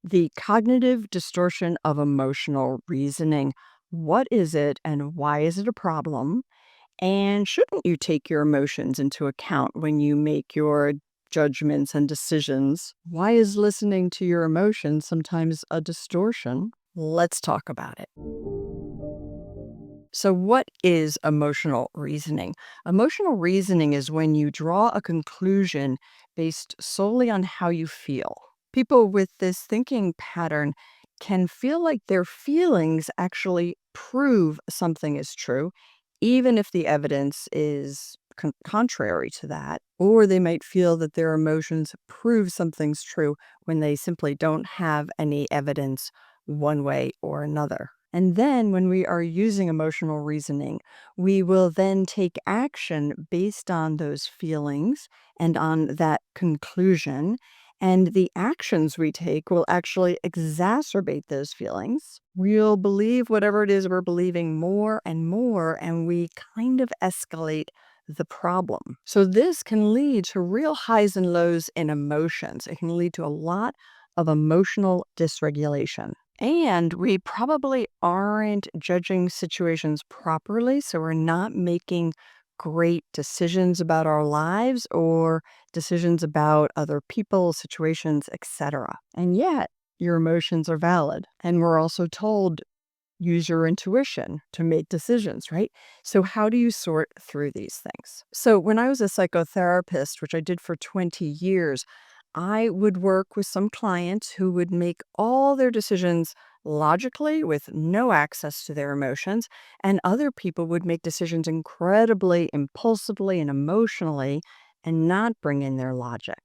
The cognitive distortion of emotional reasoning. What is it and why is it a problem? And shouldn't you take your emotions into account when you make your judgments and decisions? Why is listening to your emotions sometimes a distortion? Let's talk about it. So, what is emotional reasoning? Emotional reasoning is when you draw a conclusion based solely on how you feel. People with this thinking pattern can feel like their feelings actually prove something is true, even if the evidence is contrary to that. Or they might feel that their emotions prove something's true when they simply don't have any evidence one way or another. And then when we are using emotional reasoning, we will then take action based on those feelings and on that conclusion. And the actions we take will actually exacerbate those feelings. We'll believe whatever it is we're believing more and more, and we kind of escalate the problem. So this can lead to real highs and lows in emotions. It can lead to a lot of emotional dysregulation. And we probably aren't judging situations properly, so we're not making great decisions about our lives or decisions about other people, situations, etc. And yet, your emotions are valid. And we're also told use your intuition to make decisions, right? So, how do you sort through these things? So, when I was a psychotherapist, which I did for 20 years, I would work with some clients who would make all their decisions logically with no access to their emotions, and other people would make decisions incredibly impulsively and emotionally and not bring in their logic.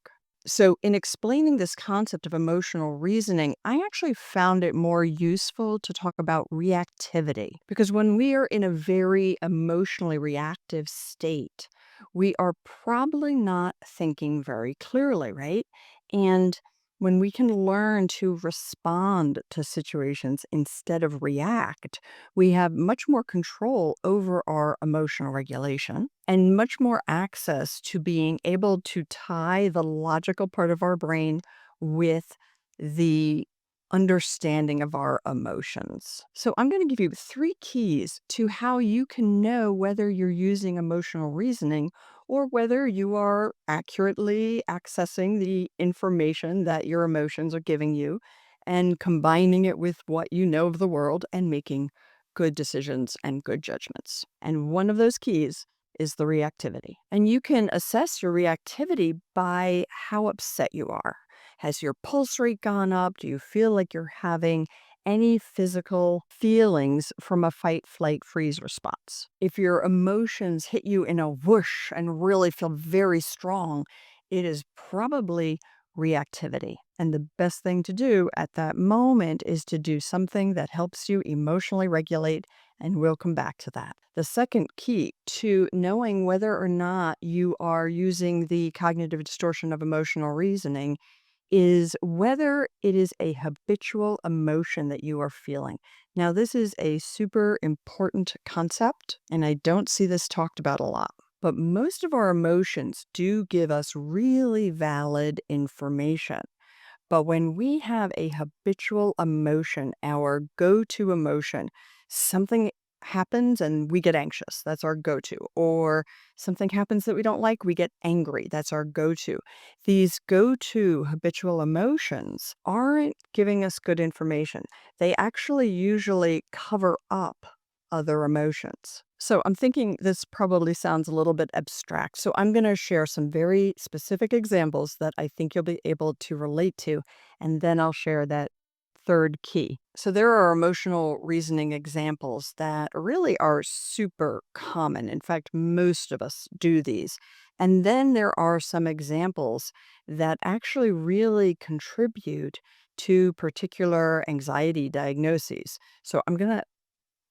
So, in explaining this concept of emotional reasoning, I actually found it more useful to talk about reactivity because when we are in a very emotionally reactive state, we are probably not thinking very clearly, right? And when we can learn to respond to situations instead of react, we have much more control over our emotional regulation and much more access to being able to tie the logical part of our brain with the understanding of our emotions. So, I'm going to give you three keys to how you can know whether you're using emotional reasoning or whether you are accurately accessing the information that your emotions are giving you and combining it with what you know of the world and making good decisions and good judgments. And one of those keys is the reactivity. And you can assess your reactivity by how upset you are. Has your pulse rate gone up? Do you feel like you're having any physical feelings from a fight, flight, freeze response? If your emotions hit you in a whoosh and really feel very strong, it is probably reactivity. And the best thing to do at that moment is to do something that helps you emotionally regulate, and we'll come back to that. The second key to knowing whether or not you are using the cognitive distortion of emotional reasoning is whether it is a habitual emotion that you are feeling. Now, this is a super important concept, and I don't see this talked about a lot. But most of our emotions do give us really valid information. But when we have a habitual emotion, our go to emotion, something happens and we get anxious. That's our go to. Or something happens that we don't like, we get angry. That's our go to. These go to habitual emotions aren't giving us good information. They actually usually cover up other emotions. So I'm thinking this probably sounds a little bit abstract. So I'm going to share some very specific examples that I think you'll be able to relate to, and then I'll share that third key. So there are emotional reasoning examples that really are super common. In fact, most of us do these. And then there are some examples that actually really contribute to particular anxiety diagnoses. So I'm going to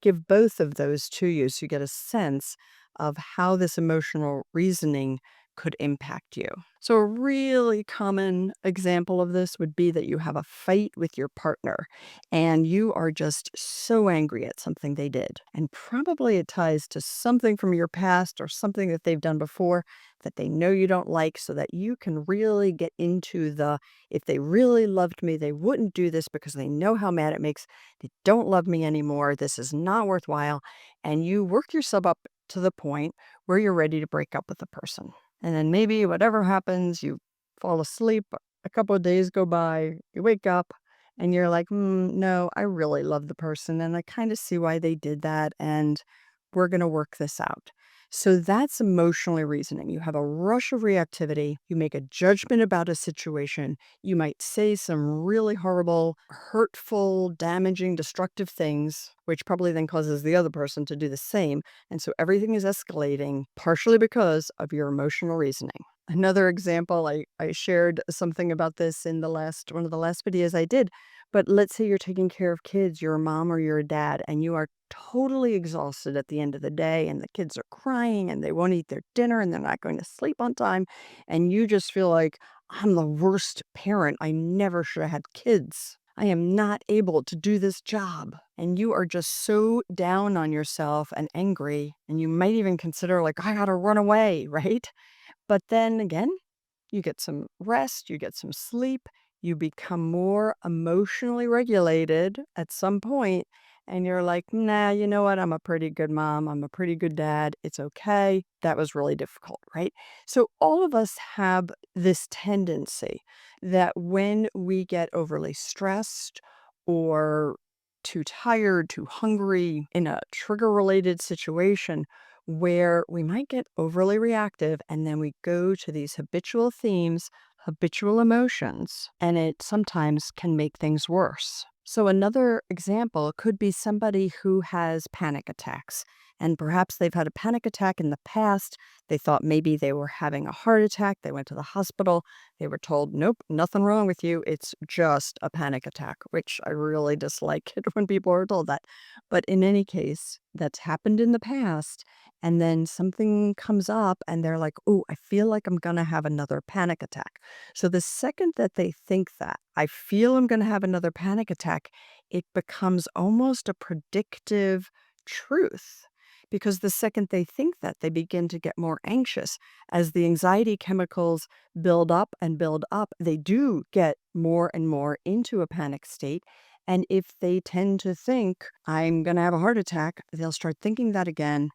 give both of those to you so you get a sense of how this emotional reasoning could impact you. So, a really common example of this would be that you have a fight with your partner and you are just so angry at something they did. And probably it ties to something from your past or something that they've done before that they know you don't like, so that you can really get into the if they really loved me, they wouldn't do this because they know how mad it makes. They don't love me anymore. This is not worthwhile. And you work yourself up to the point where you're ready to break up with the person. And then maybe whatever happens, you fall asleep, a couple of days go by, you wake up, and you're like, no, I really love the person, and I kind of see why they did that, and we're going to work this out. So that's emotionally reasoning. You have a rush of reactivity. You make a judgment about a situation. You might say some really horrible, hurtful, damaging, destructive things, which probably then causes the other person to do the same. And so everything is escalating, partially because of your emotional reasoning. Another example, I shared something about this in one of the last videos I did. But let's say you're taking care of kids, you're a mom or you're a dad, and you are totally exhausted at the end of the day, and the kids are crying and they won't eat their dinner and they're not going to sleep on time. And you just feel like, I'm the worst parent. I never should have had kids. I am not able to do this job. And you are just so down on yourself and angry. And you might even consider, like, I got to run away, right? But then again, you get some rest, you get some sleep, you become more emotionally regulated at some point, and you're like, nah, you know what? I'm a pretty good mom. I'm a pretty good dad. It's okay. That was really difficult, right? So, all of us have this tendency that when we get overly stressed or too tired, too hungry in a trigger related situation, where we might get overly reactive and then we go to these habitual themes, habitual emotions, and it sometimes can make things worse. So, another example could be somebody who has panic attacks. And perhaps they've had a panic attack in the past. They thought maybe they were having a heart attack. They went to the hospital. They were told, nope, nothing wrong with you. It's just a panic attack, which I really dislike it when people are told that. But in any case, that's happened in the past. And then something comes up and they're like, oh, I feel like I'm going to have another panic attack. So the second that they think that, I feel I'm going to have another panic attack, it becomes almost a predictive truth. Because the second they think that, they begin to get more anxious. As the anxiety chemicals build up and build up, they do get more and more into a panic state. And if they tend to think, I'm going to have a heart attack, they'll start thinking that again,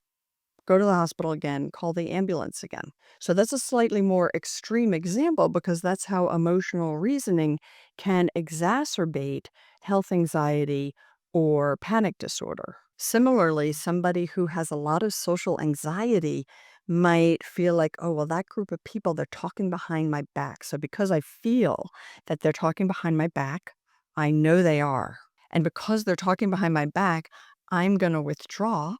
go to the hospital again, call the ambulance again. So that's a slightly more extreme example because that's how emotional reasoning can exacerbate health anxiety or panic disorder. Similarly, somebody who has a lot of social anxiety might feel like, oh, well, that group of people, they're talking behind my back. So because I feel that they're talking behind my back, I know they are. And because they're talking behind my back, I'm going to withdraw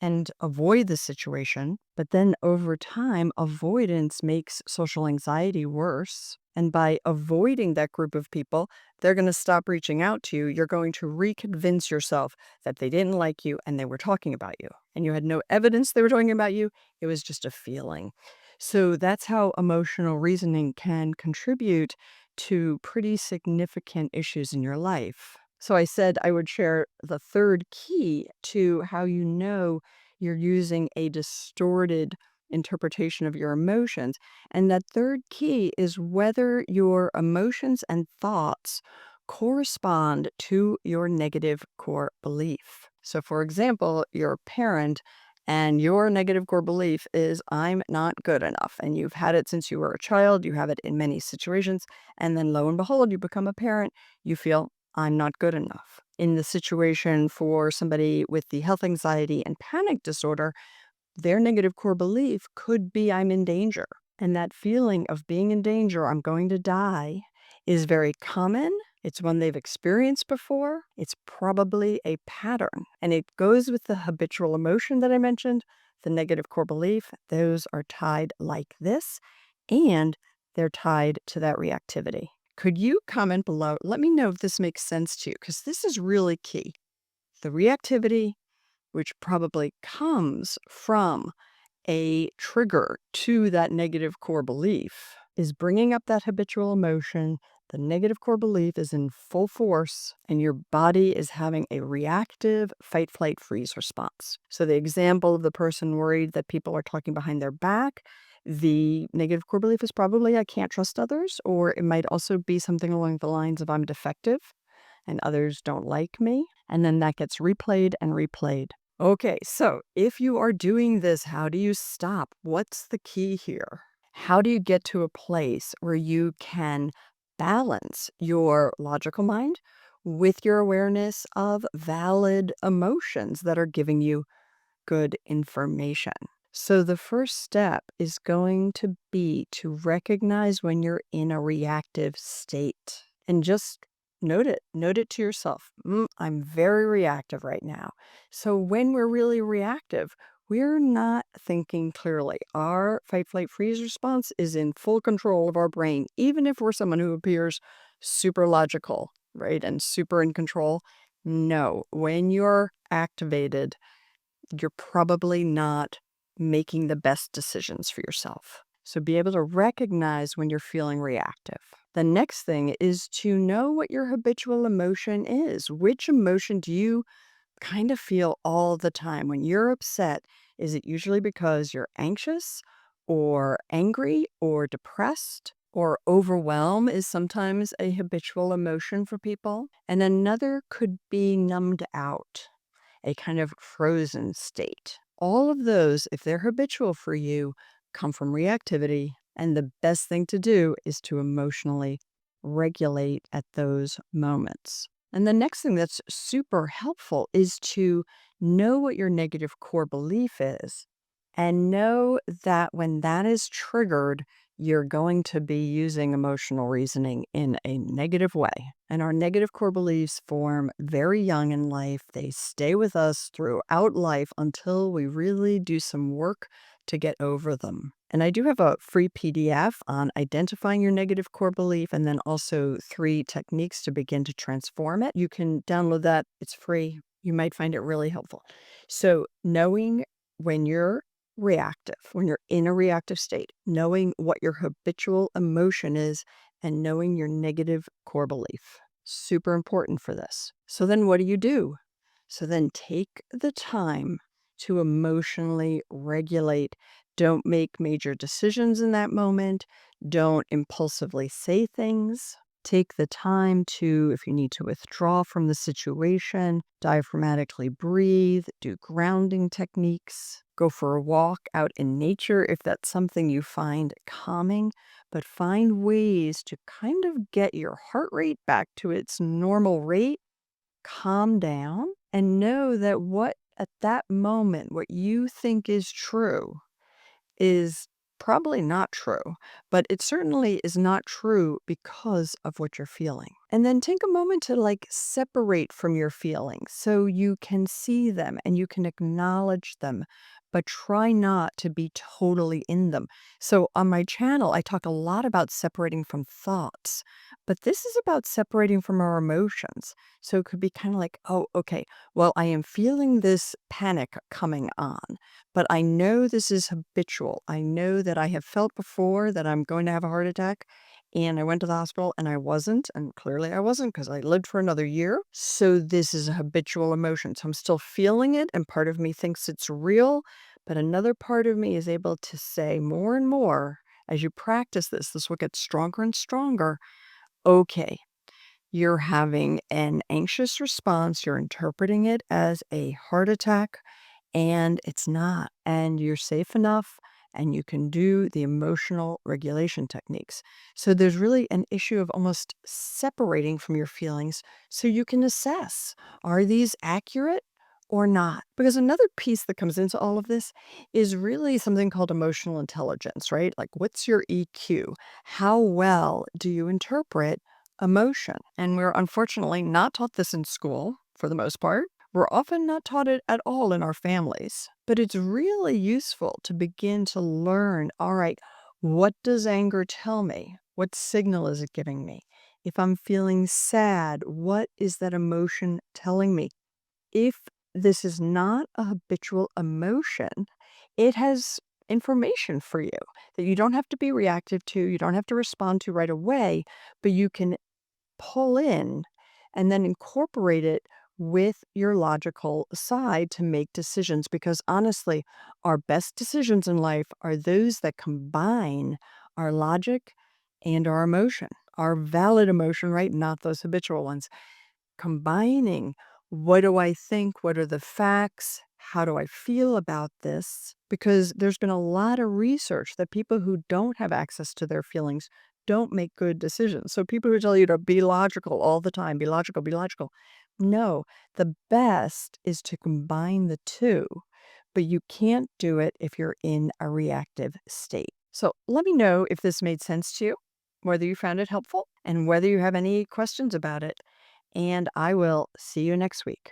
and avoid the situation. But then over time, avoidance makes social anxiety worse. And by avoiding that group of people, they're going to stop reaching out to you. You're going to reconvince yourself that they didn't like you and they were talking about you. And you had no evidence they were talking about you. It was just a feeling. So that's how emotional reasoning can contribute to pretty significant issues in your life. So I said I would share the third key to how you know you're using a distorted interpretation of your emotions. And that third key is whether your emotions and thoughts correspond to your negative core belief. So, for example, you're a parent and your negative core belief is, I'm not good enough. And you've had it since you were a child, you have it in many situations. And then lo and behold, you become a parent, you feel, I'm not good enough. In the situation for somebody with the health anxiety and panic disorder, their negative core belief could be, I'm in danger. And that feeling of being in danger, I'm going to die, is very common. It's one they've experienced before. It's probably a pattern. And it goes with the habitual emotion that I mentioned, the negative core belief. Those are tied like this, and they're tied to that reactivity. Could you comment below? Let me know if this makes sense to you, because this is really key. The reactivity, which probably comes from A trigger to that negative core belief is bringing up that habitual emotion. The negative core belief is in full force, and your body is having a reactive fight, flight, freeze response. So, the example of the person worried that people are talking behind their back, the negative core belief is probably I can't trust others, or it might also be something along the lines of I'm defective and others don't like me. And then that gets replayed and replayed. Okay, so if you are doing this, how do you stop? What's the key here? How do you get to a place where you can balance your logical mind with your awareness of valid emotions that are giving you good information? So, the first step is going to be to recognize when you're in a reactive state and just note it. Note it to yourself. I'm very reactive right now. So, when we're really reactive, we're not thinking clearly. Our fight, flight, freeze response is in full control of our brain, even if we're someone who appears super logical, right? And super in control. No, when you're activated, you're probably not making the best decisions for yourself. So be able to recognize when you're feeling reactive. The next thing is to know what your habitual emotion is. Which emotion do you kind of feel all the time? When you're upset, is it usually because you're anxious or angry or depressed? Or overwhelm is sometimes a habitual emotion for people. And another could be numbed out, a kind of frozen state. All of those, if they're habitual for you, come from reactivity. And the best thing to do is to emotionally regulate at those moments. And the next thing that's super helpful is to know what your negative core belief is and know that when that is triggered, you're going to be using emotional reasoning in a negative way. And our negative core beliefs form very young in life. They stay with us throughout life until we really do some work to get over them. And I do have a free PDF on identifying your negative core belief and then also 3 techniques to begin to transform it. You can download that, it's free. You might find it really helpful. So, knowing when you're reactive, when you're in a reactive state, knowing what your habitual emotion is and knowing your negative core belief. Super important for this. So then what do you do? So then take the time to emotionally regulate. Don't make major decisions in that moment. Don't impulsively say things. Take the time to, if you need to withdraw from the situation, diaphragmatically breathe, do grounding techniques, go for a walk out in nature if that's something you find calming, but find ways to kind of get your heart rate back to its normal rate, calm down, and know that what at that moment, what you think is true is probably not true, but it certainly is not true because of what you're feeling. And then take a moment to separate from your feelings so you can see them and you can acknowledge them, but try not to be totally in them. So on my channel, I talk a lot about separating from thoughts, but this is about separating from our emotions. So it could be kind of like, oh, okay, well, I am feeling this panic coming on, but I know this is habitual. I know that I have felt before that I'm going to have a heart attack. And I went to the hospital and I wasn't. And clearly I wasn't because I lived for another year. So this is a habitual emotion. So I'm still feeling it. And part of me thinks it's real. But another part of me is able to say more and more as you practice this, this will get stronger and stronger. Okay, you're having an anxious response. You're interpreting it as a heart attack and it's not. And you're safe enough and you can do the emotional regulation techniques. So there's really an issue of almost separating from your feelings so you can assess, are these accurate or not? Because another piece that comes into all of this is really something called emotional intelligence, right? Like, what's your EQ? How well do you interpret emotion? And we're unfortunately not taught this in school for the most part. We're often not taught it at all in our families, but it's really useful to begin to learn, all right, what does anger tell me? What signal is it giving me? If I'm feeling sad, what is that emotion telling me? If this is not a habitual emotion, it has information for you that you don't have to be reactive to, you don't have to respond to right away, but you can pull in and then incorporate it with your logical side to make decisions. Because honestly, our best decisions in life are those that combine our logic and our emotion, our valid emotion, right? Not those habitual ones. Combining what do I think? What are the facts? How do I feel about this? Because there's been a lot of research that people who don't have access to their feelings don't make good decisions. So people who tell you to be logical all the time, be logical, be logical. No, the best is to combine the two, but you can't do it if you're in a reactive state. So let me know if this made sense to you, whether you found it helpful, and whether you have any questions about it. And I will see you next week.